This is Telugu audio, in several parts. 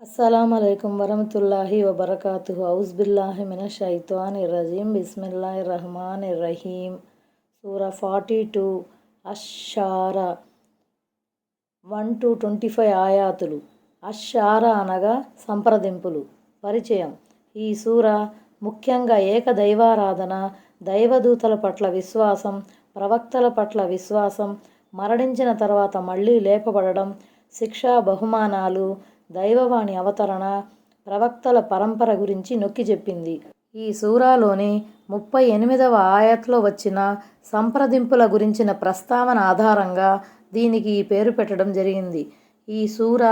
अस्सलामुअलैकुम वरहमतुल्लाहि वबरकातुहु औज़ुबिल्लाहि मिनश्शैतानिर्रजीम बिस्मिल्लाहिर्रहमानिर्रहीम సూరా 42 అష్-షారా 1-25 ఆయాతులు. అష్-షారా అనగా సంప్రదింపులు. పరిచయం. ఈ సూర ముఖ్యంగా ఏకదైవారాధన, దైవదూతల పట్ల విశ్వాసం, ప్రవక్తల పట్ల విశ్వాసం, మరణించిన తర్వాత మళ్ళీ లేపబడడం, శిక్షా బహుమానాలు, దైవవాణి అవతరణ, ప్రవక్తల పరంపర గురించి నొక్కి చెప్పింది. ఈ సూరాలోని 38వ ఆయత్లో వచ్చిన సంప్రదింపుల గురించిన ప్రస్తావన ఆధారంగా దీనికి ఈ పేరు పెట్టడం జరిగింది. ఈ సూర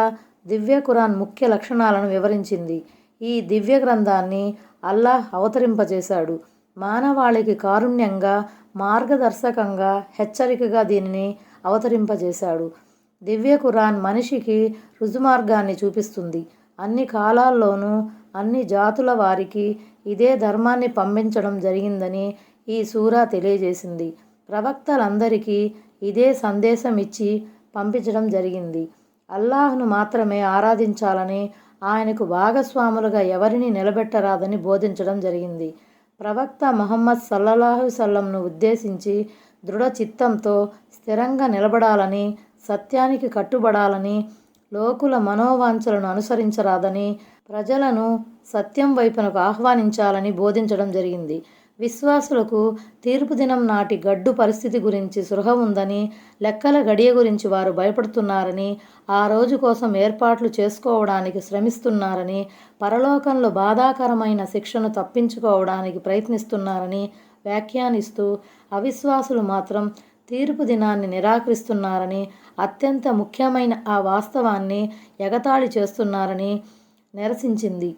దివ్య ఖురాన్ ముఖ్య లక్షణాలను వివరించింది. ఈ దివ్య గ్రంథాన్ని అల్లాహ్ అవతరింపజేశాడు. మానవాళికి కారుణ్యంగా, మార్గదర్శకంగా, హెచ్చరికగా దీనిని అవతరింపజేశాడు. దివ్య ఖురాన్ మనిషికి రుజుమార్గాన్ని చూపిస్తుంది. అన్ని కాలాల్లోనూ అన్ని జాతుల వారికి ఇదే ధర్మాన్ని పంపించడం జరిగిందని ఈ సూరా తెలియజేసింది. ప్రవక్తలందరికీ ఇదే సందేశం ఇచ్చి పంపించడం జరిగింది. అల్లాహ్ను మాత్రమే ఆరాధించాలని, ఆయనకు భాగస్వాములుగా ఎవరిని నిలబెట్టరాదని బోధించడం జరిగింది. ప్రవక్త ముహమ్మద్ సల్లల్లాహు సల్లంను ఉద్దేశించి దృఢ చిత్తంతో స్థిరంగా నిలబడాలని, సత్యానికి కట్టుబడాలని, లోకుల మనోవాంఛలను అనుసరించరాదని, ప్రజలను సత్యం వైపునకు ఆహ్వానించాలని బోధించడం జరిగింది. విశ్వాసులకు తీర్పు దినం నాటి గడ్డు పరిస్థితి గురించి స్పృహ ఉందని, లెక్కల గడియ గురించి వారు భయపడుతున్నారని, ఆ రోజు కోసం ఏర్పాట్లు చేసుకోవడానికి శ్రమిస్తున్నారని, పరలోకంలో బాధాకరమైన శిక్షను తప్పించుకోవడానికి ప్రయత్నిస్తున్నారని వ్యాఖ్యానిస్తూ, అవిశ్వాసులు మాత్రం తీర్పు దినాన్ని నిరాకరిస్తున్నారని, అత్యంత ముఖ్యమైన ఆ వాస్తవాన్ని ఎగతాళి చేస్తున్నారని నిరసించింది.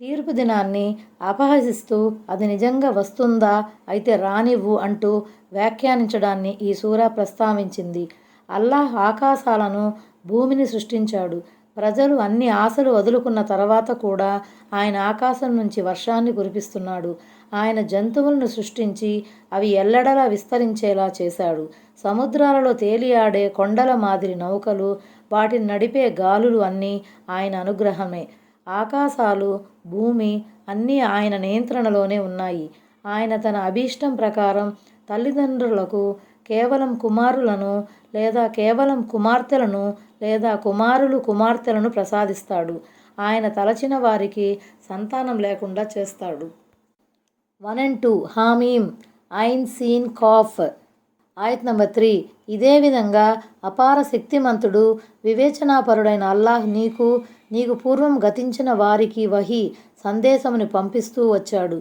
తీర్పు దినాన్ని అపహసిస్తూ అది నిజంగా వస్తుందా, అయితే రానివ్వు అంటూ వ్యాఖ్యానించడాన్ని ఈ సూరా ప్రస్తావించింది. అల్లాహ్ ఆకాశాలను, భూమిని సృష్టించాడు. ప్రజలు అన్ని ఆశలు వదులుకున్న తర్వాత కూడా ఆయన ఆకాశం నుంచి వర్షాన్ని కురిపిస్తున్నాడు. ఆయన జంతువులను సృష్టించి అవి ఎల్లడలా విస్తరించేలా చేశాడు. సముద్రాలలో తేలియాడే కొండల మాదిరి నౌకలు, వాటిని నడిపే గాలులు అన్నీ ఆయన అనుగ్రహమే. ఆకాశాలు, భూమి అన్నీ ఆయన నియంత్రణలోనే ఉన్నాయి. ఆయన తన అభీష్టం ప్రకారం తల్లిదండ్రులకు కేవలం కుమారులను లేదా కేవలం కుమార్తెలను లేదా కుమారులు కుమార్తెలను ప్రసాదిస్తాడు. ఆయన తలచిన వారికి సంతానం లేకుండా చేస్తాడు. 1 and 2 హామీం ఐన్ సీన్ కాఫ్. ఆయత్ నంబర్ 3. ఇదే విధంగా అపార శక్తిమంతుడు, వివేచనాపరుడైన అల్లాహ్ నీకు పూర్వం గతించిన వారికి వహీ సందేశముని పంపిస్తూ వచ్చాడు.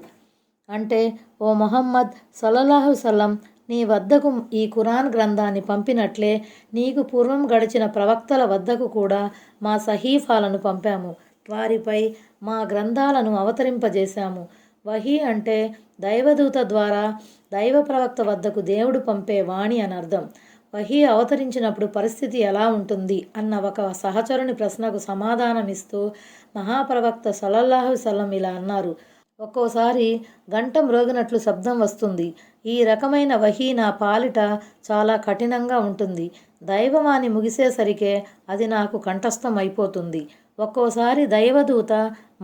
అంటే, ఓ ముహమ్మద్ సల్లల్లాహు సల్లం, నీ వద్దకు ఈ ఖురాన్ గ్రంథాన్ని పంపినట్లే నీకు పూర్వం గడిచిన ప్రవక్తల వద్దకు కూడా మా సహీఫాలను పంపాము. వారిపై మా గ్రంథాలను అవతరింపజేశాము. వహీ అంటే దైవదూత ద్వారా దైవ ప్రవక్త వద్దకు దేవుడు పంపే వాణి అని అర్థం. వహీ అవతరించినప్పుడు పరిస్థితి ఎలా ఉంటుంది అన్న ఒక సహచరుని ప్రశ్నకు సమాధానమిస్తూ మహాప్రవక్త సల్లల్లాహు సల్లం ఇలా అన్నారు: ఒక్కోసారి గంట మ్రోగినట్లు శబ్దం వస్తుంది. ఈ రకమైన వహీ నా పాలిట చాలా కఠినంగా ఉంటుంది. దైవవాణి ముగిసేసరికే అది నాకు కంఠస్థం అయిపోతుంది. ఒక్కోసారి దైవదూత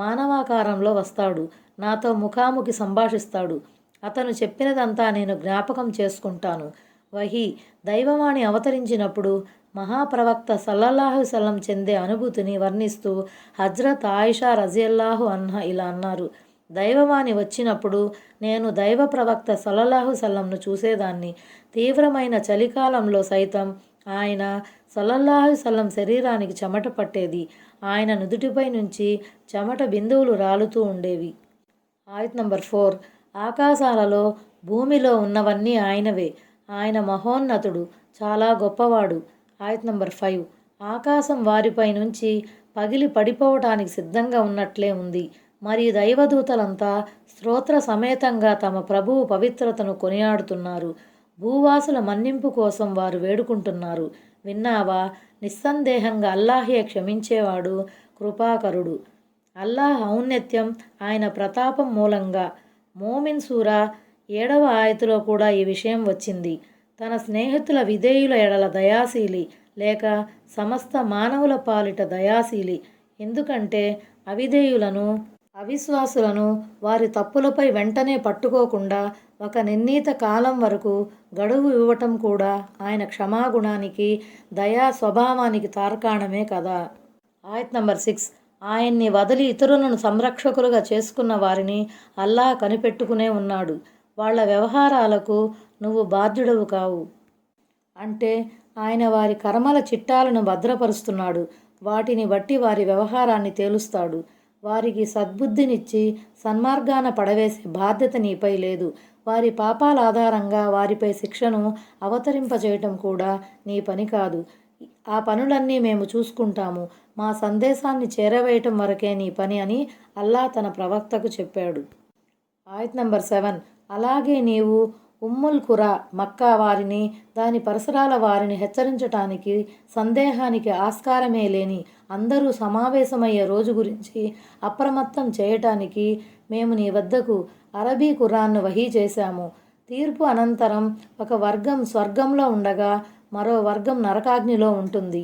మానవాకారంలో వస్తాడు, నాతో ముఖాముఖి సంభాషిస్తాడు. అతను చెప్పినదంతా నేను జ్ఞాపకం చేసుకుంటాను. వహీ దైవవాణి అవతరించినప్పుడు మహాప్రవక్త సల్లల్లాహు సల్లం చెందే అనుభూతిని వర్ణిస్తూ హజ్రత్ ఆయిషా రజియల్లాహు అన్హా ఇలా అన్నారు: దైవవాణి వచ్చినప్పుడు నేను దైవ ప్రవక్త సల్లల్లాహు సల్లంను చూసేదాన్ని. తీవ్రమైన చలికాలంలో సైతం ఆయన సల్లల్లాహు సల్లం శరీరానికి చెమట పట్టేది. ఆయన నుదుటిపై నుంచి చెమట బిందువులు రాలుతూ ఉండేవి. ఆయత్ నంబర్ 4. ఆకాశాలలో, భూమిలో ఉన్నవన్నీ ఆయనవే. ఆయన మహోన్నతుడు, చాలా గొప్పవాడు. ఆయత్ నంబర్ 5. ఆకాశం వారిపై నుంచి పగిలి పడిపోవటానికి సిద్ధంగా ఉన్నట్లే ఉంది. మరి దైవదూతలంతా స్తోత్ర సమేతంగా తమ ప్రభువు పవిత్రతను కొనియాడుతున్నారు. భూవాసుల మన్నింపు కోసం వారు వేడుకుంటున్నారు. విన్నావా? నిస్సందేహంగా అల్లాహే క్షమించేవాడు, కృపాకరుడు. అల్లాహ్ ఔన్నత్యం, ఆయన ప్రతాపం మూలంగా. మోమిన్ సూరా 7వ ఆయతులో కూడా ఈ విషయం వచ్చింది. తన స్నేహితుల విధేయుల ఎడల దయాశీలి, లేక సమస్త మానవుల పాలిట దయాశీలి. ఎందుకంటే అవిధేయులను, అవిశ్వాసులను వారి తప్పులపై వెంటనే పట్టుకోకుండా ఒక నిర్ణీత కాలం వరకు గడువు ఇవ్వటం కూడా ఆయన క్షమాగుణానికి, దయా స్వభావానికి తార్కాణమే కదా. ఆయత్ నంబర్ 6. ఆయన్ని వదిలి ఇతరులను సంరక్షకులుగా చేసుకున్న వారిని అల్లాహ్ కనిపెట్టుకునే ఉన్నాడు. వాళ్ళ వ్యవహారాలకు నువ్వు బాధ్యుడవు కావు. అంటే ఆయన వారి కర్మల చిట్టాలను భద్రపరుస్తున్నాడు. వాటిని బట్టి వారి వ్యవహారాన్ని తేలుస్తాడు. వారికి సద్బుద్ధినిచ్చి సన్మార్గాన పడవేసే బాధ్యత నీపై లేదు. వారి పాపాల ఆధారంగా వారిపై శిక్షను అవతరింపజేయటం కూడా నీ పని కాదు. ఆ పనులన్నీ మేము చూసుకుంటాము. మా సందేశాన్ని చేరవేయటం వరకే నీ పని అని అల్లాహ్ తన ప్రవక్తకు చెప్పాడు. ఆయత్ నంబర్ 7. అలాగే నీవు ఉమ్ముల్ ఖురా మక్కా వారిని, దాని పరిసరాల వారిని హెచ్చరించటానికి సందేహానికి ఆస్కారమే లేని అందరూ సమావేశమయ్యే రోజు గురించి అప్రమత్తం చేయటానికి మేము నీ వద్దకు అరబీ ఖురాన్ను వహీ చేశాము. తీర్పు అనంతరం ఒక వర్గం స్వర్గంలో ఉండగా మరో వర్గం నరకాగ్నిలో ఉంటుంది.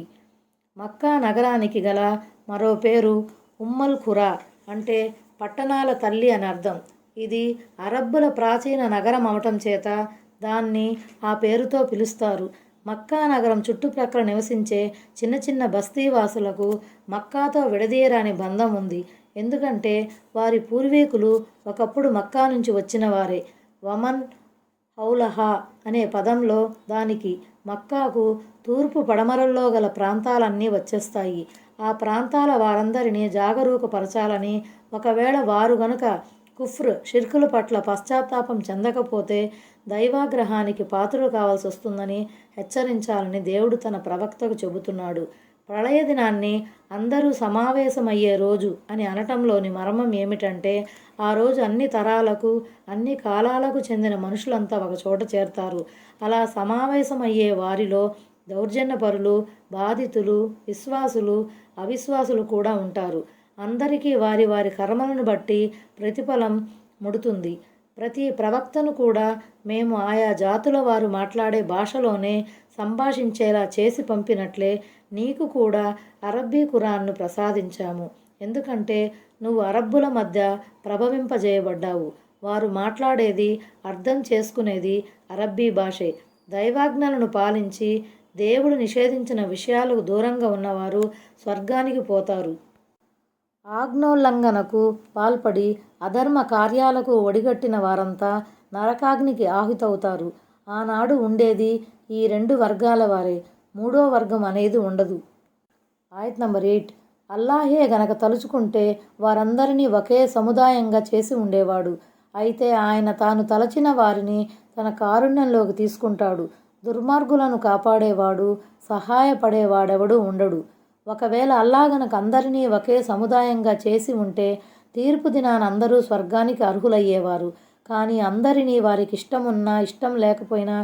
మక్కా నగరానికి గల మరో పేరు ఉమ్మల్ ఖురా, అంటే పట్టణాల తల్లి అని అర్థం. ఇది అరబ్బుల ప్రాచీన నగరం అవటం చేత దాన్ని ఆ పేరుతో పిలుస్తారు. మక్కా నగరం చుట్టుప్రక్కల నివసించే చిన్న చిన్న బస్తీవాసులకు మక్కాతో విడదీయరాని బంధం ఉంది. ఎందుకంటే వారి పూర్వీకులు ఒకప్పుడు మక్కా నుంచి వచ్చిన వారే. వమన్ హౌలహా అనే పదంలో దానికి మక్కాకు తూర్పు పడమరల్లో గల ప్రాంతాలన్నీ వచ్చేస్తాయి. ఆ ప్రాంతాల వారందరినీ జాగరూకపరచాలని, ఒకవేళ వారు గనుక కుఫ్ర్ షిర్కుల పట్ల పశ్చాత్తాపం చెందకపోతే దైవాగ్రహానికి పాత్రలు కావాల్సి వస్తుందని హెచ్చరించాలని దేవుడు తన ప్రవక్తకు చెబుతున్నాడు. ప్రళయ దినాన్ని అందరూ సమావేశమయ్యే రోజు అని అనటంలోని మర్మం ఏమిటంటే, ఆ రోజు అన్ని తరాలకు, అన్ని కాలాలకు చెందిన మనుషులంతా ఒక చోట చేరతారు. అలా సమావేశమయ్యే వారిలో దౌర్జన్యపరులు, బాధితులు, విశ్వాసులు, అవిశ్వాసులు కూడా ఉంటారు. అందరికీ వారి వారి కర్మలను బట్టి ప్రతిఫలం ముడుతుంది. ప్రతి ప్రవక్తను కూడా మేము ఆయా జాతుల వారు మాట్లాడే భాషలోనే సంభాషించేలా చేసి పంపినట్లే నీకు కూడా అరబ్బీ ఖురాన్ను ప్రసాదించాము. ఎందుకంటే నువ్వు అరబ్బుల మధ్య ప్రభవింపజేయబడ్డావు. వారు మాట్లాడేది, అర్థం చేసుకునేది అరబ్బీ భాషే. దైవాజ్ఞలను పాలించి దేవుడు నిషేధించిన విషయాలకు దూరంగా ఉన్నవారు స్వర్గానికి పోతారు. ఆజ్ఞోల్లంఘనకు పాల్పడి అధర్మ కార్యాలకు ఒడిగట్టిన వారంతా నరకాగ్నికి ఆహుతవుతారు. ఆనాడు ఉండేది ఈ 2 వర్గాల వారే. మూడో వర్గం అనేది ఉండదు. ఆయత్ నంబర్ 8. అల్లాహే గనక తలుచుకుంటే వారందరినీ ఒకే సముదాయంగా చేసి ఉండేవాడు. అయితే ఆయన తాను తలచిన వారిని తన కారుణ్యంలోకి తీసుకుంటాడు. దుర్మార్గులను కాపాడేవాడు, సహాయపడేవాడెవడూ ఉండడు. ఒకవేళ అల్లాహ్ గనక అందరినీ ఒకే సముదాయంగా చేసి ఉంటే తీర్పు దినాన అందరూ స్వర్గానికి అర్హులయ్యేవారు. కానీ అందరినీ వారికి ఇష్టమున్నా ఇష్టం లేకపోయినా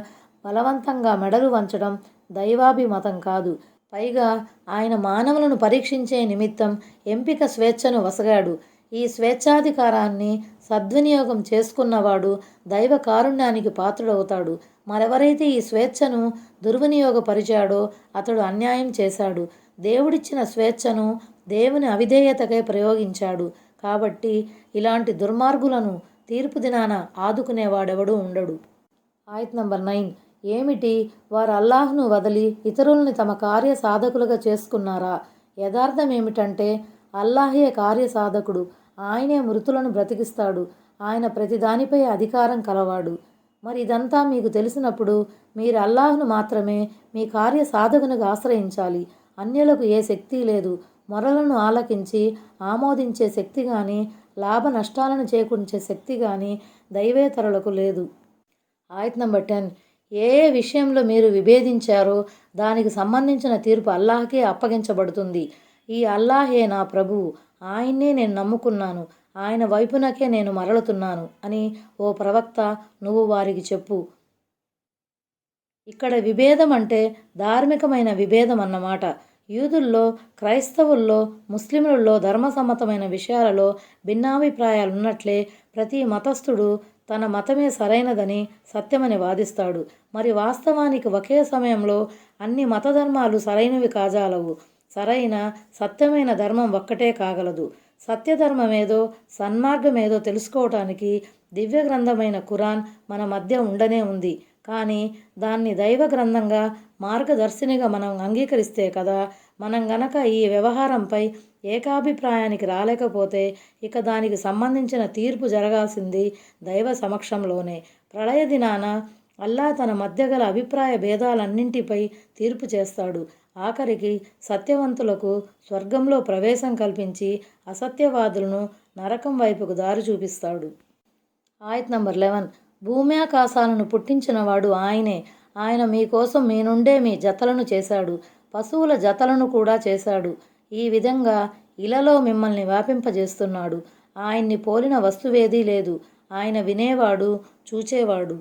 బలవంతంగా మెడలు వంచడం దైవాభిమతం కాదు. పైగా ఆయన మానవులను పరీక్షించే నిమిత్తం ఎంపిక స్వేచ్ఛను వసగాడు. ఈ స్వేచ్ఛాధికారాన్ని సద్వినియోగం చేసుకున్నవాడు దైవ కారుణ్యానికి పాత్రుడవుతాడు. మరెవరైతే ఈ స్వేచ్ఛను దుర్వినియోగపరిచాడో అతడు అన్యాయం చేశాడు. దేవుడిచ్చిన స్వేచ్ఛను దేవుని అవిధేయతకై ప్రయోగించాడు. కాబట్టి ఇలాంటి దుర్మార్గులను తీర్పు దినాన ఆదుకునేవాడెవడూ ఉండడు. ఆయత్ నంబర్ 9. ఏమిటి, వారు అల్లాహ్ను వదిలి ఇతరుల్ని తమ కార్య సాధకులుగా చేసుకున్నారా? యథార్థం ఏమిటంటే అల్లాహే కార్యసాధకుడు. ఆయనే మృతులను బ్రతికిస్తాడు. ఆయన ప్రతిదానిపై అధికారం కలవాడు. మరి ఇదంతా మీకు తెలిసినప్పుడు మీరు అల్లాహ్ను మాత్రమే మీ కార్య సాధకునిగా ఆశ్రయించాలి. అన్యులకు ఏ శక్తి లేదు. మొరలను ఆలకించి ఆమోదించే శక్తి కానీ, లాభ నష్టాలను చేకూర్చే శక్తి కానీ దైవేతరులకు లేదు. ఆయత్ నంబర్ 10. ఏ విషయంలో మీరు విభేదించారో దానికి సంబంధించిన తీర్పు అల్లాహ్కే అప్పగించబడుతుంది. ఈ అల్లాహే నా ప్రభువు, ఆయన్నే నేను నమ్ముకున్నాను, ఆయన వైపునకే నేను మరలుతున్నాను అని ఓ ప్రవక్త నువ్వు వారికి చెప్పు. ఇక్కడ విభేదం అంటే ధార్మికమైన విభేదం అన్నమాట. యూదుల్లో, క్రైస్తవుల్లో, ముస్లింలలో ధర్మసమ్మతమైన విషయాలలో భిన్నాభిప్రాయాలున్నట్లే ప్రతి మతస్థుడు తన మతమే సరైనదని, సత్యమని వాదిస్తాడు. మరి వాస్తవానికి ఒకే సమయంలో అన్ని మతధర్మాలు సరైనవి కాజాలవు. సరైన సత్యమైన ధర్మం ఒక్కటే కాగలదు. సత్యధర్మమేదో సన్మార్గమేదో తెలుసుకోవటానికి దివ్య గ్రంథమైన ఖురాన్ మన మధ్య ఉండనే ఉంది. కానీ దాన్ని దైవ గ్రంథంగా మార్గదర్శినిగా మనం అంగీకరిస్తే కదా. మనం గనక ఈ వ్యవహారంపై ఏకాభిప్రాయానికి రాలేకపోతే ఇక దానికి సంబంధించిన తీర్పు జరగాల్సింది దైవ సమక్షంలోనే. ప్రళయ దినాన అల్లా తన మధ్య గల అభిప్రాయ భేదాలన్నింటిపై తీర్పు చేస్తాడు. ఆఖరికి సత్యవంతులకు స్వర్గంలో ప్రవేశం కల్పించి అసత్యవాదులను నరకం వైపుకు దారి చూపిస్తాడు. ఆయత్ నంబర్ 11. భూమ్యాకాశాలను పుట్టించినవాడు ఆయనే. ఆయన మీకోసం మీ నుండే మీ జతలను చేశాడు, పశువుల జతలను కూడా చేశాడు. ఈ విధంగా ఇలలో మిమ్మల్ని వ్యాపింపజేస్తున్నాడు. ఆయన్ని పోలిన వస్తువేదీ లేదు. ఆయన వినేవాడు, చూచేవాడు.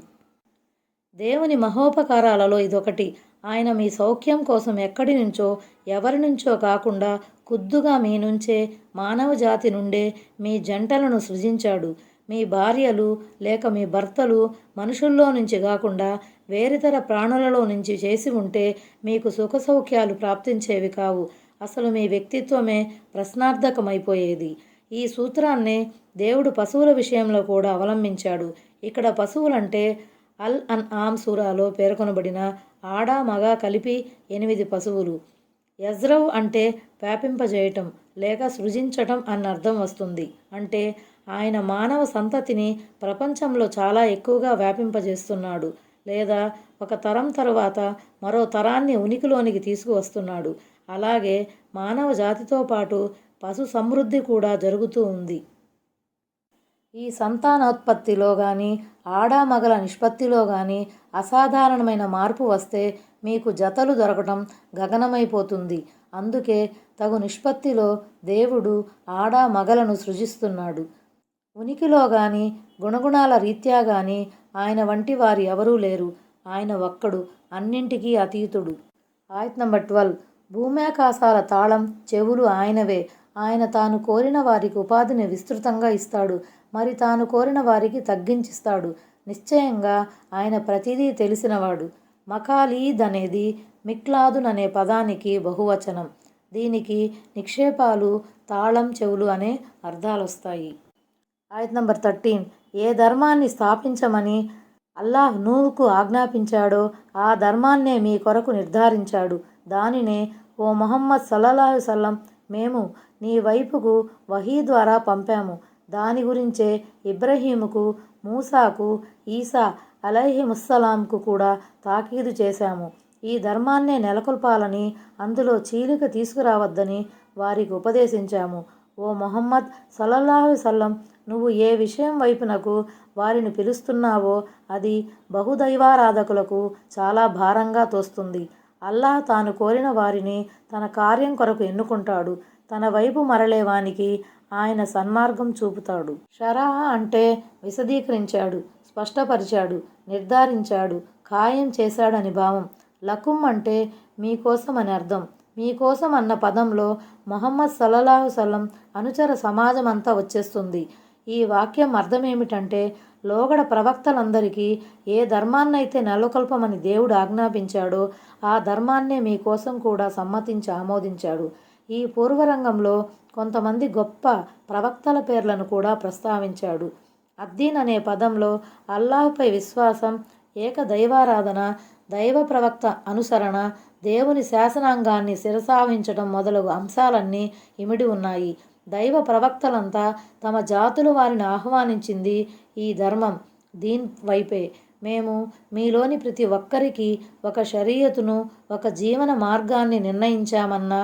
దేవుని మహోపకారాలలో ఇదొకటి. ఆయన మీ సౌఖ్యం కోసం ఎక్కడి నుంచో ఎవరి నుంచో కాకుండా ఖుద్దుగా మీ నుంచే మానవ జాతి నుండే మీ జంటలను సృజించాడు. మీ భార్యలు లేక మీ భర్తలు మనుషుల్లో నుంచి కాకుండా వేరితర ప్రాణులలో నుంచి చేసి ఉంటే మీకు సుఖ సౌఖ్యాలు ప్రాప్తించేవి కావు. అసలు మీ వ్యక్తిత్వమే ప్రశ్నార్థకమైపోయేది. ఈ సూత్రాన్నే దేవుడు పశువుల విషయంలో కూడా అవలంబించాడు. ఇక్కడ పశువులంటే అల్ అన్ఆమ్ సూరాలో పేర్కొనబడిన ఆడ మగ కలిపి 8 పశువులు. యజ్రవ్ అంటే వ్యాపింపజేయటం లేక సృజించటం అన్న అర్థం వస్తుంది. అంటే ఆయన మానవ సంతతిని ప్రపంచంలో చాలా ఎక్కువగా వ్యాపింపజేస్తున్నాడు, లేదా ఒక తరం తరువాత మరో తరాన్ని ఉనికిలోనికి తీసుకువస్తున్నాడు. అలాగే మానవ జాతితో పాటు పశు సమృద్ధి కూడా జరుగుతూ ఉంది. ఈ సంతానోత్పత్తిలో కానీ ఆడామగల నిష్పత్తిలో కానీ అసాధారణమైన మార్పు వస్తే మీకు జతలు దొరకటం గగనమైపోతుంది. అందుకే తగు నిష్పత్తిలో దేవుడు ఆడామగలను సృజిస్తున్నాడు. ఉనికిలో కానీ గుణగుణాల రీత్యా కానీ ఆయన వంటి వారు ఎవరూ లేరు. ఆయన ఒక్కడు, అన్నింటికీ అతీతుడు. ఆయత్ నంబర్ 12. భూమ్యాకాశాల తాళం చెవులు ఆయనవే. ఆయన తాను కోరిన వారికి ఉపాధిని విస్తృతంగా ఇస్తాడు, మరి తాను కోరిన వారికి తగ్గించిస్తాడు. నిశ్చయంగా ఆయన ప్రతిదీ తెలిసినవాడు. మకాలీద్ అనేది మిక్లాదున్ అనే పదానికి బహువచనం. దీనికి నిక్షేపాలు, తాళం చెవులు అనే అర్థాలొస్తాయి. ఆయత్ నంబర్ 13. ఏ ధర్మాన్ని స్థాపించమని అల్లాహ్ నూహుకు ఆజ్ఞాపించాడో ఆ ధర్మాన్నే మీ కొరకు నిర్ధారించాడు. దానినే ఓ ముహమ్మద్ సల్లల్లాహు అలైహి వసల్లం మేము నీ వైపుకు వహీ ద్వారా పంపాము. దాని గురించే ఇబ్రహీముకు, మూసాకు, ఈసా అలైహిముస్సలాంకు కూడా తాకీదు చేశాము. ఈ ధర్మాన్నే నెలకొల్పాలని, అందులో చీలిక తీసుకురావద్దని వారికి ఉపదేశించాము. ఓ ముహమ్మద్ సల్లల్లాహు అలైహి వసల్లం నువ్వు ఏ విషయం వైపునకు వారిని పిలుస్తున్నావో అది బహుదైవారాధకులకు చాలా భారంగా తోస్తుంది. అల్లాహ్ తాను కోరిన వారిని తన కార్యం కొరకు ఎన్నుకుంటాడు. తన వైపు మరలేవానికి ఆయన సన్మార్గం చూపుతాడు. షరహ అంటే విశదీకరించాడు, స్పష్టపరిచాడు, నిర్ధారించాడు, ఖాయం చేశాడని భావం. లకుం అంటే మీకోసం అని అర్థం. మీకోసం అన్న పదంలో ముహమ్మద్ సల్లల్లాహు అలైహి వసల్లం అనుచర సమాజం అంతా వచ్చేస్తుంది. ఈ వాక్యం అర్థమేమిటంటే లోగడ ప్రవక్తలందరికీ ఏ ధర్మాన్నైతే నెలకొల్పమని దేవుడు ఆజ్ఞాపించాడో ఆ ధర్మాన్నే మీకోసం కూడా సమ్మతించి ఆమోదించాడు. ఈ పూర్వరంగంలో కొంతమంది గొప్ప ప్రవక్తల పేర్లను కూడా ప్రస్తావించాడు. అద్దీన్ అనే పదంలో అల్లాహ్పై విశ్వాసం, ఏకదైవారాధన, దైవ ప్రవక్త అనుసరణ, దేవుని శాసనాంగాన్ని శిరసావించడం మొదలగు అంశాలన్నీ ఇమిడి ఉన్నాయి. దైవ ప్రవక్తలంతా తమ జాతులు వారిని ఆహ్వానించింది ఈ ధర్మం, దీన్ వైపే. మేము మీలోని ప్రతి ఒక్కరికి ఒక షరియతును, ఒక జీవన మార్గాన్ని నిర్ణయించామన్న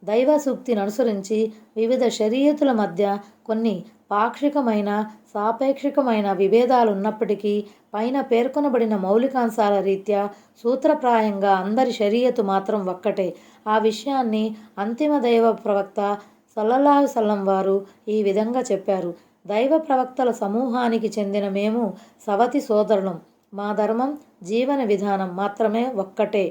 దైవ సూక్తిని అనుసరించి వివిధ షరియతుల మధ్య కొన్ని పాక్షికమైన, సాపేక్షికమైన విభేదాలు ఉన్నప్పటికీ పైన పేర్కొనబడిన మౌలికాంశాల రీత్యా సూత్రప్రాయంగా అందరి షరియతు మాత్రం ఒక్కటే. ఆ విషయాన్ని అంతిమ దైవ ప్రవక్త సల్లల్లాహు అలైహి వసల్లం వారు ఈ విధంగా చెప్పారు. దైవ ప్రవక్తల సమూహానికి చెందిన మేము సవతి సోదరులం. మా ధర్మం, జీవన విధానం మాత్రమే ఒక్కటే.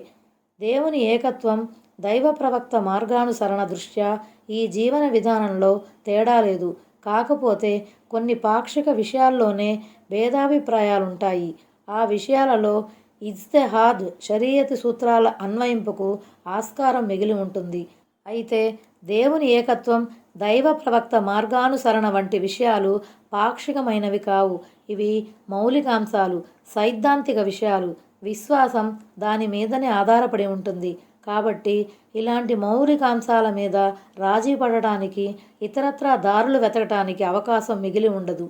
దేవుని ఏకత్వం, దైవ ప్రవక్త మార్గానుసరణ దృష్ట్యా ఈ జీవన విధానంలో తేడా లేదు. కాకపోతే కొన్ని పాక్షిక విషయాల్లోనే భేదాభిప్రాయాలుంటాయి. ఆ విషయాలలో ఇజ్తిహాద్, షరియతు సూత్రాల అన్వయింపుకు ఆస్కారం మిగిలి ఉంటుంది. అయితే దేవుని ఏకత్వం, దైవ ప్రవక్త మార్గానుసరణ వంటి విషయాలు పాక్షికమైనవి కావు. ఇవి మౌలికాంశాలు, సైద్ధాంతిక విషయాలు. విశ్వాసం దాని మీదనే ఆధారపడి ఉంటుంది. కాబట్టి ఇలాంటి మౌలికాంశాల మీద రాజీ పడటానికి, ఇతరత్రా దారులు వెతకటానికి అవకాశం మిగిలి ఉండదు.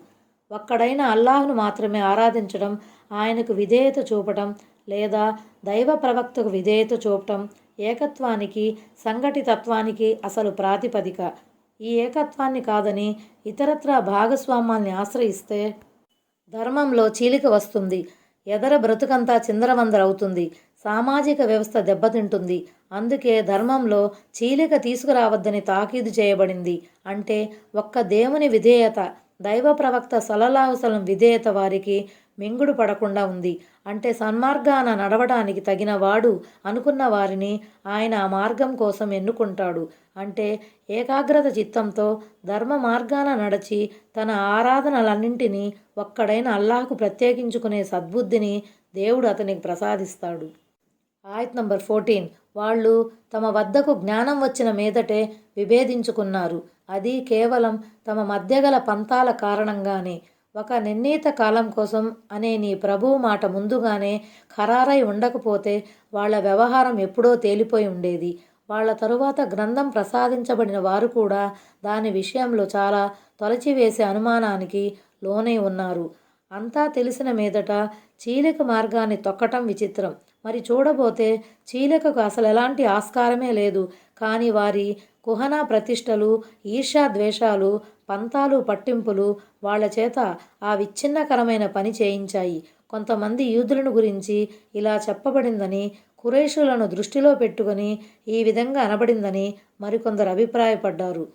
ఒక్కడైన అల్లాహ్ను మాత్రమే ఆరాధించడం, ఆయనకు విధేయత చూపటం లేదా దైవ ప్రవక్తకు విధేయత చూపటం ఏకత్వానికి, సంఘటితత్వానికి అసలు ప్రాతిపదిక. ఈ ఏకత్వాన్ని కాదని ఇతరత్రా భాగస్వామ్యాల్ని ఆశ్రయిస్తే ధర్మంలో చీలిక వస్తుంది. ఎదర బ్రతుకంతా చిందరవందరవుతుంది. సామాజిక వ్యవస్థ దెబ్బతింటుంది. అందుకే ధర్మంలో చీలిక తీసుకురావద్దని తాకీదు చేయబడింది. అంటే ఒక్క దేవుని విధేయత, దైవ ప్రవక్త సల్లల్లాహు అలైహి వసల్లం విధేయత వారికి మింగుడు పడకుండా ఉంది. అంటే సన్మార్గాన నడవడానికి తగిన వాడు అనుకున్న వారిని ఆయన ఆ మార్గం కోసం ఎన్నుకుంటాడు. అంటే ఏకాగ్రత చిత్తంతో ధర్మ మార్గాన నడచి తన ఆరాధనలన్నింటినీ ఒక్కడైన అల్లాహ్కు ప్రత్యేకించుకునే సద్బుద్ధిని దేవుడు అతనికి ప్రసాదిస్తాడు. ఆయత్ నంబర్ 14. వాళ్ళు తమ వద్దకు జ్ఞానం వచ్చిన మీదటే విభేదించుకున్నారు. అది కేవలం తమ మధ్యగల పంతాల కారణంగానే. ఒక నిర్ణీత కాలం కోసం అనే నీ ప్రభువు మాట ముందుగానే ఖరారై ఉండకపోతే వాళ్ళ వ్యవహారం ఎప్పుడో తేలిపోయి ఉండేది. వాళ్ళ తరువాత గ్రంథం ప్రసాదించబడిన వారు కూడా దాని విషయంలో చాలా తొలచివేసే అనుమానానికి లోనై ఉన్నారు. అంతా తెలిసిన మీదట చీలిక మార్గాన్ని తొక్కటం విచిత్రం. మరి చూడబోతే చీలికకు అసలు ఎలాంటి ఆస్కారమే లేదు. కానీ వారి కుహనా ప్రతిష్టలు, ఈర్ష్యా ద్వేషాలు, పంతాలు పట్టింపులు వాళ్ళ చేత ఆ విచ్ఛిన్నకరమైన పని చేయించాయి. కొంతమంది యూదులను గురించి ఇలా చెప్పబడిందని, ఖురైషులను దృష్టిలో పెట్టుకొని ఈ విధంగా అనబడిందని మరికొందరు అభిప్రాయపడ్డారు.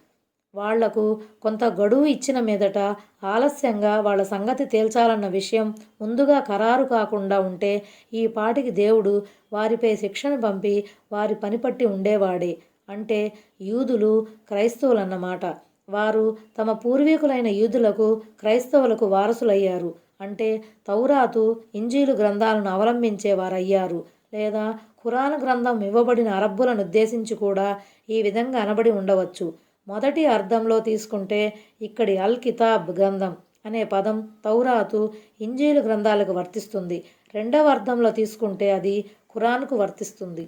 వాళ్లకు కొంత గడువు ఇచ్చిన మీదట ఆలస్యంగా వాళ్ళ సంగతి తేల్చాలన్న విషయం ముందుగా ఖరారు కాకుండా ఉంటే ఈ పాటికి దేవుడు వారిపై శిక్షను పంపి వారి పనిపట్టి ఉండేవాడే. అంటే యూదులు క్రైస్తవులన్నమాట. వారు తమ పూర్వీకులైన యూదులకు, క్రైస్తవులకు వారసులయ్యారు. అంటే తౌరాతు, ఇంజీలు గ్రంథాలను అవలంబించేవారయ్యారు. లేదా ఖురాన్ గ్రంథం ఇవ్వబడిన అరబ్బులను ఉద్దేశించి కూడా ఈ విధంగా అనబడి ఉండవచ్చు. మొదటి అర్థంలో తీసుకుంటే ఇక్కడి అల్ కితాబ్ గ్రంథం అనే పదం తౌరాతు, ఇంజీలు గ్రంథాలకు వర్తిస్తుంది. రెండవ అర్థంలో తీసుకుంటే అది ఖురాన్కు వర్తిస్తుంది.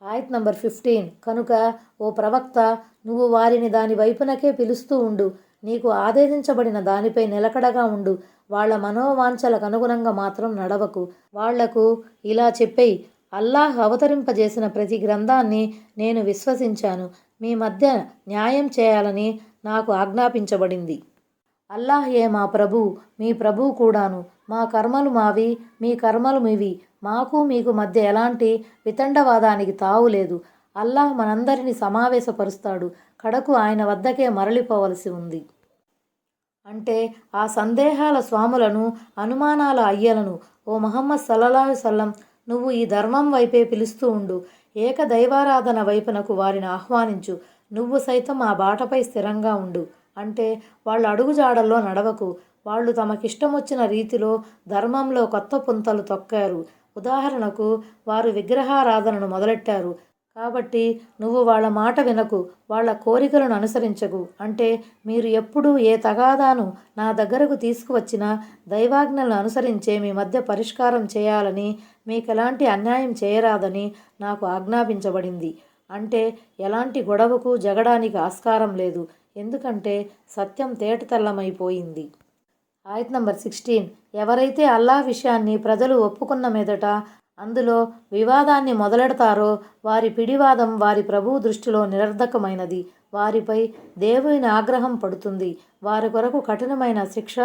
ఆయత్ నంబర్ 15. కనుక ఓ ప్రవక్త, నువ్వు వారిని దాని వైపునకే పిలుస్తూ ఉండు. నీకు ఆదేశించబడిన దానిపై నిలకడగా ఉండు. వాళ్ళ మనోవాంఛలకు అనుగుణంగా మాత్రం నడవకు. వాళ్లకు ఇలా చెప్పేయి, అల్లాహ్ అవతరింపజేసిన ప్రతి గ్రంథాన్ని నేను విశ్వసించాను. మీ మధ్య న్యాయం చేయాలని నాకు ఆజ్ఞాపించబడింది. అల్లాహే మా ప్రభువు, మీ ప్రభువు కూడాను. మా కర్మలు మావి, మీ కర్మలు మీవి. మాకు మీకు మధ్య ఎలాంటి వితండవాదానికి తావులేదు. అల్లాహ్ మనందరినీ సమావేశపరుస్తాడు. కడకు ఆయన వద్దకే మరలిపోవలసి ఉంది. అంటే ఆ సందేహాల స్వాములను, అనుమానాల అయ్యలను ఓ ముహమ్మద్ సల్లల్లాహు అలైహి వసల్లం, నువ్వు ఈ ధర్మం వైపే పిలుస్తూ ఉండు. ఏక దైవారాధన వైపునకు వారిని ఆహ్వానించు. నువ్వు సైతం ఆ బాటపై స్థిరంగా ఉండు. అంటే వాళ్ళ అడుగుజాడల్లో నడవకు. వాళ్ళు తమకిష్టం వచ్చిన రీతిలో ధర్మంలో కొత్త పుంతలు తొక్కారు. ఉదాహరణకు వారు విగ్రహారాధనను మొదలెట్టారు. కాబట్టి నువ్వు వాళ్ళ మాట వినకు, వాళ్ళ కోరికలను అనుసరించకు. అంటే మీరు ఎప్పుడూ ఏ తగాదాను నా దగ్గరకు తీసుకువచ్చినా దైవాజ్ఞలను అనుసరించే మీ మధ్య పరిష్కారం చేయాలని, మీకెలాంటి అన్యాయం చేయరాదని నాకు ఆజ్ఞాపించబడింది. అంటే ఎలాంటి గొడవకు, జగడానికి ఆస్కారం లేదు. ఎందుకంటే సత్యం తేటతెల్లమైపోయింది. ఆయత్ నంబర్ 16. ఎవరైతే అల్లాహ్ విషయాన్ని ప్రజలు ఒప్పుకున్న మీదట అందులో వివాదాన్ని మొదలెడతారో వారి పిడివాదం వారి ప్రభువు దృష్టిలో నిరర్ధకమైనది. వారిపై దేవుని ఆగ్రహం పడుతుంది. వారి కొరకు కఠినమైన శిక్ష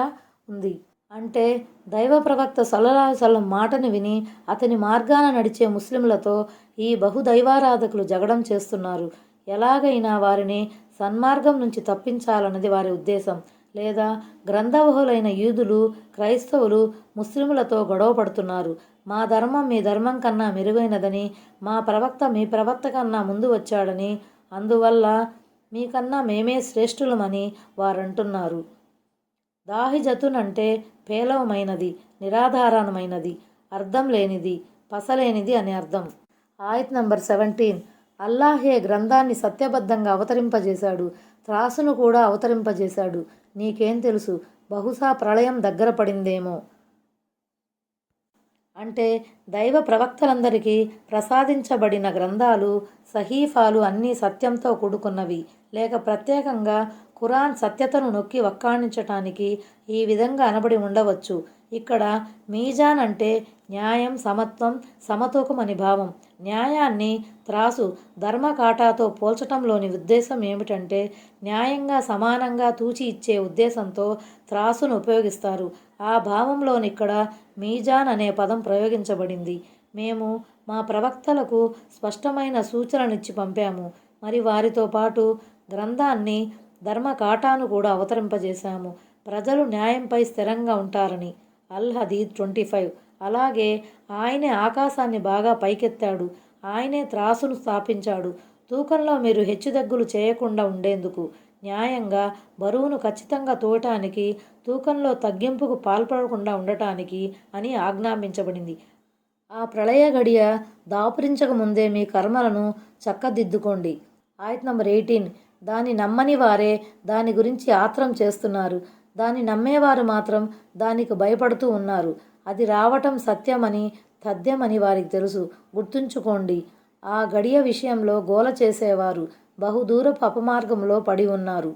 ఉంది. అంటే దైవ ప్రవక్త సల్లల్లాహు అలైహి వసల్లం మాటను విని అతని మార్గాన నడిచే ముస్లింలతో ఈ బహుదైవారాధకులు జగడం చేస్తున్నారు. ఎలాగైనా వారిని సన్మార్గం నుంచి తప్పించాలన్నది వారి ఉద్దేశం. లేదా గ్రంథవహులైన యూదులు, క్రైస్తవులు ముస్లింలతో గొడవ పడుతున్నారు. మా ధర్మం మీ ధర్మం కన్నా మెరుగైనదని, మా ప్రవక్త మీ ప్రవక్త కన్నా ముందు వచ్చాడని, అందువల్ల మీకన్నా మేమే శ్రేష్ఠులమని వారంటున్నారు. దాహిజతున్ అంటే పేలవమైనది, నిరాధారమైనది, అర్థం లేనిది, పసలేనిది అని అర్థం. ఆయత్ నంబర్ 17. అల్లాహే గ్రంథాన్ని సత్యబద్ధంగా అవతరింపజేశాడు, త్రాసును కూడా అవతరింపజేశాడు. నీకేం తెలుసు, బహుశా ప్రళయం దగ్గర పడిందేమో. అంటే దైవ ప్రవక్తలందరికీ ప్రసాదించబడిన గ్రంథాలు, సహీఫాలు అన్నీ సత్యంతో కూడుకున్నవి, లేక ప్రత్యేకంగా ఖురాన్ సత్యతను నొక్కి వక్కాణించటానికి ఈ విధంగా అనబడి ఉండవచ్చు. ఇక్కడ మీజాన్ అంటే న్యాయం, సమత్వం, సమతూకం అని భావం. న్యాయాన్ని త్రాసు, ధర్మకాటాతో పోల్చటంలోని ఉద్దేశం ఏమిటంటే న్యాయంగా సమానంగా తూచి ఇచ్చే ఉద్దేశంతో త్రాసును ఉపయోగిస్తారు. ఆ భావంలోని ఇక్కడ మీజాన్ అనే పదం ప్రయోగించబడింది. మేము మా ప్రవక్తలకు స్పష్టమైన సూచనలిచ్చి పంపాము, మరి వారితో పాటు గ్రంథాన్ని, ధర్మకాటాను కూడా అవతరింపజేశాము, ప్రజలు న్యాయంపై స్థిరంగా ఉంటారని. అల్ హదీద్ 25. అలాగే ఆయనే ఆకాశాన్ని బాగా పైకెత్తాడు, ఆయనే త్రాసును స్థాపించాడు, తూకంలో మీరు హెచ్చుతగ్గులు చేయకుండా ఉండేందుకు, న్యాయంగా బరువును ఖచ్చితంగా తూయటానికి, తూకంలో తగ్గింపుకు పాల్పడకుండా ఉండటానికి అని ఆజ్ఞాపించబడింది. ఆ ప్రళయ గడియ దాపురించక ముందే మీ కర్మలను చక్కదిద్దుకోండి. ఆయత్ నంబర్ 18. దాన్ని నమ్మని వారే దాని గురించి ఆత్రం చేస్తున్నారు, దాన్ని నమ్మేవారు మాత్రం దానికి భయపడుతూ ఉన్నారు. అది రావటం సత్యమని, తథ్యమని వారికి తెలుసు. గుర్తుంచుకోండి, ఆ గడియ విషయంలో గోల చేసేవారు బహుదూరపు అపమార్గంలో పడి ఉన్నారు.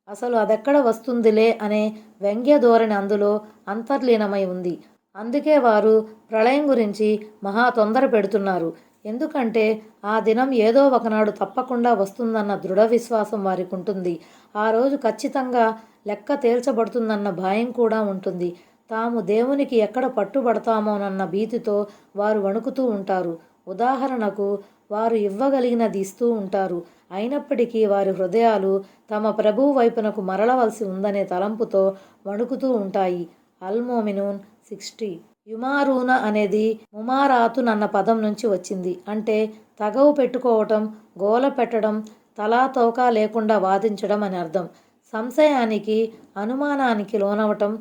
అసలు అదెక్కడ వస్తుందిలే అనే వ్యంగ్య ధోరణి అందులో అంతర్లీనమై ఉంది. అందుకే వారు ప్రళయం గురించి మహా తొందర పెడుతున్నారు. ఎందుకంటే ఆ దినం ఏదో ఒకనాడు తప్పకుండా వస్తుందన్న దృఢ విశ్వాసం వారికి ఉంటుంది. ఆ రోజు ఖచ్చితంగా లెక్క తేల్చబడుతుందన్న భయం కూడా ఉంటుంది. తాము దేవునికి ఎక్కడ పట్టుబడతామోనన్న భీతితో వారు వణుకుతూ ఉంటారు. ఉదాహరణకు, వారు ఇవ్వగలిగినది ఇస్తూ ఉంటారు, అయినప్పటికీ వారి హృదయాలు తమ ప్రభువు వైపునకు మరలవలసి ఉందనే తలంపుతో వణుకుతూ ఉంటాయి. అల్ మోమినూన్ 60. యుమారూన అనేది ముమారాతున్ అన్న పదం నుంచి వచ్చింది. అంటే తగవు పెట్టుకోవటం, గోల పెట్టడం, తలా తోకా లేకుండా వాదించడం అని అర్థం. సంశయానికి, అనుమానానికి లోనవటం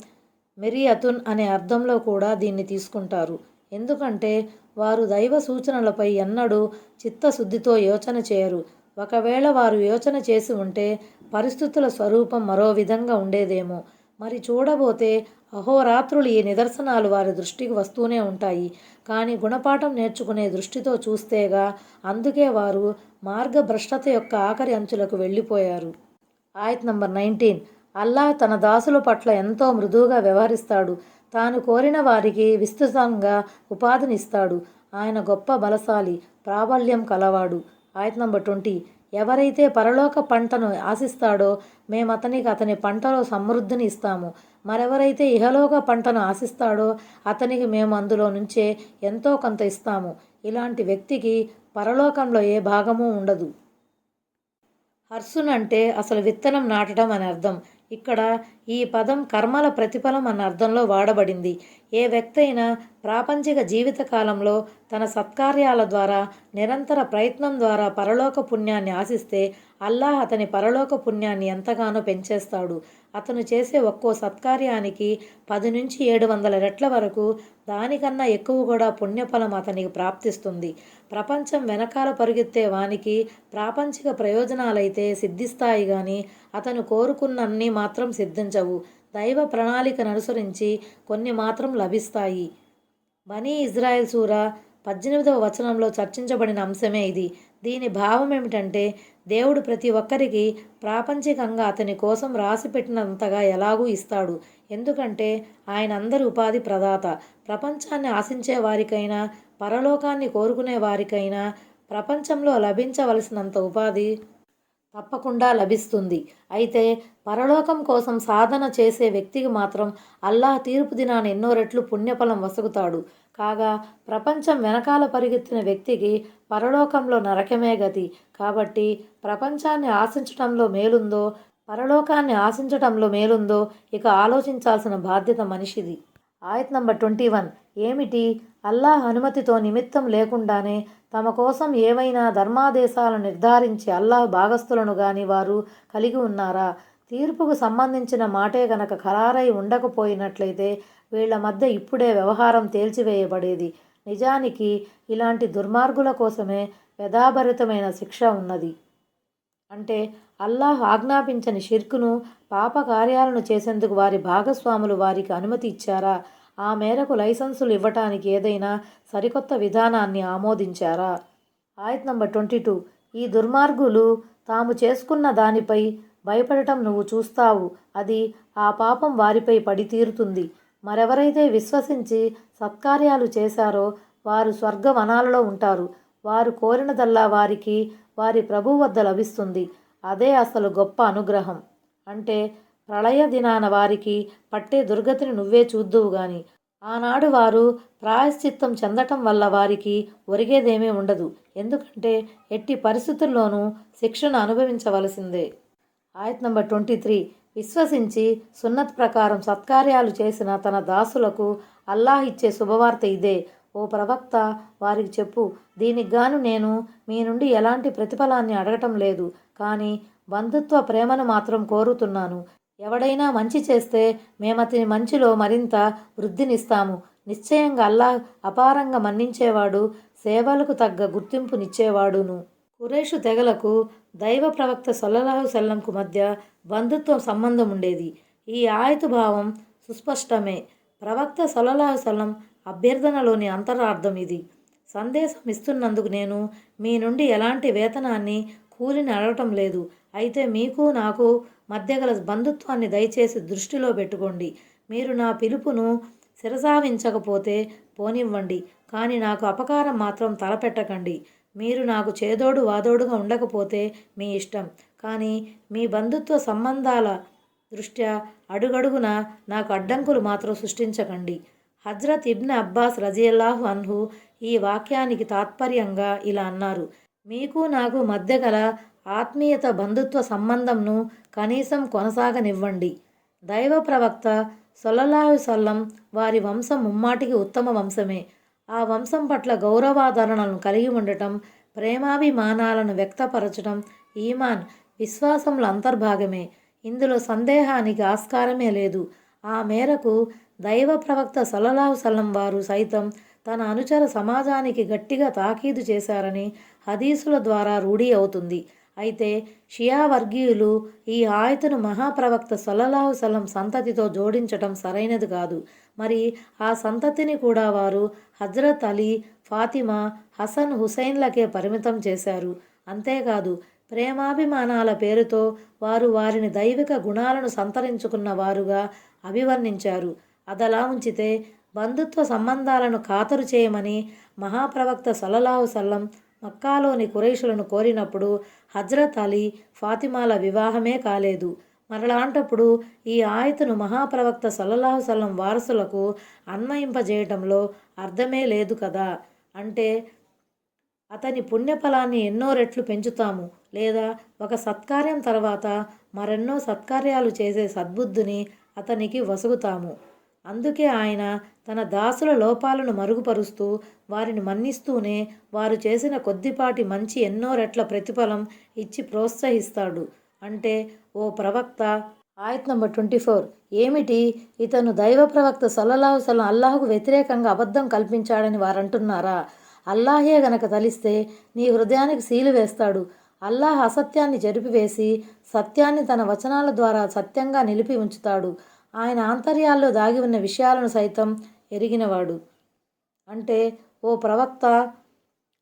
మిరియతున్ అనే అర్థంలో కూడా దీన్ని తీసుకుంటారు. ఎందుకంటే వారు దైవ సూచనలపై ఎన్నడూ చిత్తశుద్ధితో యోచన చేయరు. ఒకవేళ వారు యోచన చేసి ఉంటే పరిస్థితుల స్వరూపం మరో విధంగా ఉండేదేమో. మరి చూడబోతే అహోరాత్రులు ఈ నిదర్శనాలు వారి దృష్టికి వస్తూనే ఉంటాయి. కానీ గుణపాఠం నేర్చుకునే దృష్టితో చూస్తేగా. అందుకే వారు మార్గభ్రష్టత యొక్క ఆఖరి అంచులకు వెళ్ళిపోయారు. ఆయత్ నంబర్ 19. అల్లాహ్ తన దాసుల పట్ల ఎంతో మృదువుగా వ్యవహరిస్తాడు. తాను కోరిన వారికి విస్తృతంగా ఉపాధినిస్తాడు. ఆయన గొప్ప బలశాలి, ప్రాబల్యం కలవాడు. ఆయత్ నంబర్ 20. ఎవరైతే పరలోక పంటను ఆశిస్తాడో మేమతనికి అతని పంటలో సమృద్ధిని ఇస్తాము. మరెవరైతే ఇహలోక పంటను ఆశిస్తాడో అతనికి మేము అందులో నుంచే ఎంతో కొంత ఇస్తాము. ఇలాంటి వ్యక్తికి పరలోకంలో ఏ భాగమూ ఉండదు. హర్సున్ అంటే అసలు విత్తనం నాటడం అని అర్థం. ఇక్కడ ఈ పదం కర్మల ప్రతిఫలం అన్న అర్థంలో వాడబడింది. ఏ వ్యక్తి అయినా ప్రాపంచిక జీవిత కాలంలో తన సత్కార్యాల ద్వారా, నిరంతర ప్రయత్నం ద్వారా పరలోక పుణ్యాన్ని ఆశిస్తే అల్లాహ్ అతని పరలోక పుణ్యాన్ని ఎంతగానో పెంచేస్తాడు. అతను చేసే ఒక్కో సత్కార్యానికి 10 నుంచి 700 రెట్ల వరకు, దానికన్నా ఎక్కువ కూడా పుణ్యఫలం అతనికి ప్రాప్తిస్తుంది. ప్రపంచం వెనకాల పరుగెత్తే వానికి ప్రాపంచిక ప్రయోజనాలైతే సిద్ధిస్తాయి కానీ అతను కోరుకున్నన్ని మాత్రం సిద్ధించవు. దైవ ప్రణాళికను అనుసరించి కొన్ని మాత్రం లభిస్తాయి. బనీ ఇజ్రాయెల్ సూర 18వ వచనంలో చర్చించబడిన అంశమే ఇది. దీని భావం ఏమిటంటే దేవుడు ప్రతి ఒక్కరికి ప్రాపంచికంగా అతని కోసం రాసిపెట్టినంతగా ఎలాగూ ఇస్తాడు. ఎందుకంటే ఆయన అందరి ఉపాధి ప్రదాత. ప్రపంచాన్ని ఆశించే వారికైనా, పరలోకాన్ని కోరుకునే వారికైనా ప్రపంచంలో లభించవలసినంత ఉపాధి తప్పకుండా లభిస్తుంది. అయితే పరలోకం కోసం సాధన చేసే వ్యక్తికి మాత్రం అల్లాహ్ తీర్పు దినాన ఎన్నో రెట్లు పుణ్యఫలం వసుగుతాడు. కాగా ప్రపంచం వెనకాల పరిగెత్తిన వ్యక్తికి పరలోకంలో నరకమే గతి. కాబట్టి ప్రపంచాన్ని ఆశించటంలో మేలుందో, పరలోకాన్ని ఆశించటంలో మేలుందో ఇక ఆలోచించాల్సిన బాధ్యత మనిషిది. ఆయత్ నంబర్ 21. ఏమిటి? అల్లాహ్ అనుమతితో నిమిత్తం లేకుండానే తమ కోసం ఏవైనా ధర్మాదేశాలను నిర్ధారించి అల్లాహ్ భాగస్థులను గాని వారు కలిగి ఉన్నారా? తీర్పుకు సంబంధించిన మాటే గనక ఖరారై ఉండకపోయినట్లయితే వీళ్ల మధ్య ఇప్పుడే వ్యవహారం తేల్చివేయబడేది. నిజానికి ఇలాంటి దుర్మార్గుల కోసమే వ్యధాభరితమైన శిక్ష ఉన్నది. అంటే అల్లాహ్ ఆజ్ఞాపించని షిర్కును, పాప కార్యాలను చేసేందుకు వారి భాగస్వాములు వారికి అనుమతి ఇచ్చారా? ఆ మేరకు లైసెన్సులు ఇవ్వటానికి ఏదైనా సరికొత్త విధానాన్ని ఆమోదించారా? ఆయత్ నంబర్ 22. ఈ దుర్మార్గులు తాము చేసుకున్న దానిపై భయపడటం నువ్వు చూస్తావు. అది ఆ పాపం వారిపై పడి తీరుతుంది. మరెవరైతే విశ్వసించి సత్కార్యాలు చేశారో వారు స్వర్గవనాలలో ఉంటారు. వారు కోరినదల్లా వారికి వారి ప్రభువు వద్ద లభిస్తుంది. అదే అసలు గొప్ప అనుగ్రహం. అంటే ప్రళయ దినాన వారికి పట్టే దుర్గతిని నువ్వే చూద్దువు గాని. ఆనాడు వారు ప్రాయశ్చిత్తం చెందటం వల్ల వారికి ఒరిగేదేమీ ఉండదు. ఎందుకంటే ఎట్టి పరిస్థితుల్లోనూ శిక్షను అనుభవించవలసిందే. ఆయత్ నంబర్ 23. విశ్వసించి సున్నత్ ప్రకారం సత్కార్యాలు చేసిన తన దాసులకు అల్లాహ్ ఇచ్చే శుభవార్త ఇదే. ఓ ప్రవక్త, వారికి చెప్పు, దీనికి గాను నేను మీ నుండి ఎలాంటి ప్రతిఫలాన్ని అడగటం లేదు, కానీ బంధుత్వ ప్రేమను మాత్రం కోరుతున్నాను. ఎవడైనా మంచి చేస్తే మేమతని మంచిలో మరింత వృద్ధినిస్తాము. నిశ్చయంగా అల్లాహ్ అపారంగా మన్నించేవాడు, సేవలకు తగ్గ గుర్తింపునిచ్చేవాడును. ఖురైషు తెగలకు దైవ ప్రవక్త సల్లల్లాహు సల్లంకు మధ్య బంధుత్వ సంబంధం ఉండేది. ఈ ఆయతు భావం సుస్పష్టమే. ప్రవక్త సల్లల్లాహు సల్లం అభ్యర్థనలోని అంతరార్థం ఇది. సందేశం ఇస్తున్నందుకు నేను మీ నుండి ఎలాంటి వేతనాన్ని, కూలిని అడగటం లేదు. అయితే మీకు నాకు మధ్య గల బంధుత్వాన్ని దయచేసి దృష్టిలో పెట్టుకోండి. మీరు నా పిలుపును శిరసావించకపోతే పోనివ్వండి, కానీ నాకు అపకారం మాత్రం తలపెట్టకండి. మీరు నాకు చేదోడు వాదోడుగా ఉండకపోతే మీ ఇష్టం, కానీ మీ బంధుత్వ సంబంధాల దృష్ట్యా అడుగడుగున నాకు అడ్డంకులు మాత్రం సృష్టించకండి. హజ్రత్ ఇబ్న్ అబ్బాస్ రజియల్లాహు అన్హు ఈ వాక్యానికి తాత్పర్యంగా ఇలా అన్నారు: మీకు నాకు మధ్య గల ఆత్మీయత బంధుత్వ సంబంధంను కనీసం కొనసాగనివ్వండి. దైవ ప్రవక్త సల్లల్లాహు సల్లం వారి వంశం ముమ్మాటికి ఉత్తమ వంశమే. ఆ వంశం పట్ల గౌరవాదరణలను కలిగి ఉండటం, ప్రేమాభిమానాలను వ్యక్తపరచడం ఈమాన్, విశ్వాసంలో అంతర్భాగమే. ఇందులో సందేహానికి ఆస్కారమే లేదు. ఆ మేరకు దైవ ప్రవక్త సల్లల్లాహు సల్లం వారు సైతం తన అనుచర సమాజానికి గట్టిగా తాకీదు చేశారని హదీసుల ద్వారా రూఢీ అవుతుంది. అయితే షియా వర్గీయులు ఈ ఆయతును మహాప్రవక్త సల్లల్లాహు సల్లం సంతతితో జోడించటం సరైనది కాదు. మరి ఆ సంతతిని కూడా వారు హజ్రత్ అలీ, ఫాతిమా, హసన్, హుసైన్లకే పరిమితం చేశారు. అంతేకాదు, ప్రేమాభిమానాల పేరుతో వారు వారిని దైవిక గుణాలను సంతరించుకున్న వారుగా అభివర్ణించారు. అదలా ఉంచితే బంధుత్వ సంబంధాలను ఖాతరు చేయమని మహాప్రవక్త సల్లల్లాహు సల్లం మక్కాలోని ఖురైషులను కోరినప్పుడు హజ్రత్ అలీ, ఫాతిమాల వివాహమే కాలేదు. మరలాంటప్పుడు ఈ ఆయతును మహాప్రవక్త సల్లల్లాహు సల్లం వారసులకు అన్వయింపజేయటంలో అర్థమే లేదు కదా. అంటే అతని పుణ్యఫలాన్ని ఎన్నో రెట్లు పెంచుతాము, లేదా ఒక సత్కార్యం తర్వాత మరెన్నో సత్కార్యాలు చేసే సద్బుద్ధిని అతనికి వసుగుతాము. అందుకే ఆయన తన దాసుల లోపాలను మరుగుపరుస్తూ వారిని మన్నిస్తూనే వారు చేసిన కొద్దిపాటి మంచి ఎన్నో రెట్ల ప్రతిఫలం ఇచ్చి ప్రోత్సహిస్తాడు. అంటే ఓ ప్రవక్త, ఆయత్ నంబర్ 24. ఏమిటి, ఇతను దైవ ప్రవక్త సల్లల్లాహు సల్లం అల్లాహకు వ్యతిరేకంగా అబద్ధం కల్పించాడని వారంటున్నారా? అల్లాహే గనక తలిస్తే నీ హృదయానికి సీలు వేస్తాడు. అల్లాహ్ అసత్యాన్ని చెరిపివేసి సత్యాన్ని తన వచనాల ద్వారా సత్యంగా నిలిపి ఉంచుతాడు. ఆయన ఆంతర్యాల్లో దాగి ఉన్న విషయాలను సైతం ఎరిగినవాడు. అంటే ఓ ప్రవక్త,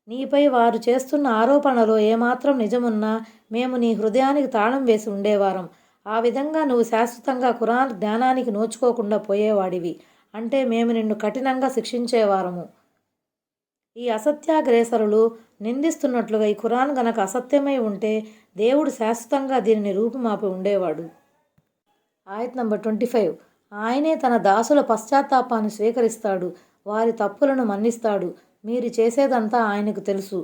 నీపై వారు చేస్తున్న ఆరోపణలో ఏమాత్రం నిజమున్నా మేము నీ హృదయానికి తాళం వేసి ఉండేవారం. ఆ విధంగా నువ్వు శాశ్వతంగా ఖురాన్ జ్ఞానానికి నోచుకోకుండా పోయేవాడివి. అంటే మేము నిన్ను కఠినంగా శిక్షించేవారము. ఈ అసత్యాగ్రేసరులు నిందిస్తున్నట్లుగా ఈ ఖురాన్ గనక అసత్యమై ఉంటే దేవుడు శాశ్వతంగా దీనిని రూపుమాపి ఉండేవాడు. ఆయత్ నంబర్ 25. ఆయనే తన దాసుల పశ్చాత్తాపాన్ని స్వీకరిస్తాడు, వారి తప్పులను మన్నిస్తాడు. మీరు చేసేదంతా ఆయనకు తెలుసు.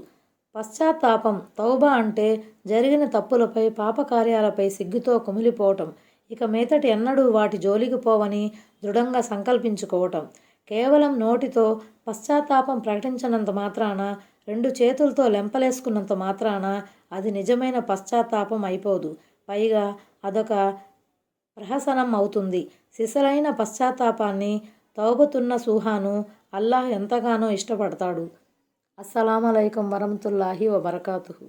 పశ్చాత్తాపం, తౌబా అంటే జరిగిన తప్పులపై, పాపకార్యాలపై సిగ్గుతో కుమిలిపోవటం, ఇక మీదటి ఎన్నడూ వాటి జోలికి పోవని దృఢంగా సంకల్పించుకోవటం. కేవలం నోటితో పశ్చాత్తాపం ప్రకటించినంత మాత్రాన, రెండు చేతులతో లెంపలేసుకున్నంత మాత్రాన అది నిజమైన పశ్చాత్తాపం అయిపోదు. పైగా అదొక ప్రహసనం అవుతుంది. సిసలైన పశ్చాత్తాపాన్ని, తౌబతున్న సూహాను అల్లాహ్ ఎంతగానో ఇష్టపడతాడు. అస్సలాము అలైకుం వరహమతుల్లాహి వబర్కాతుహు.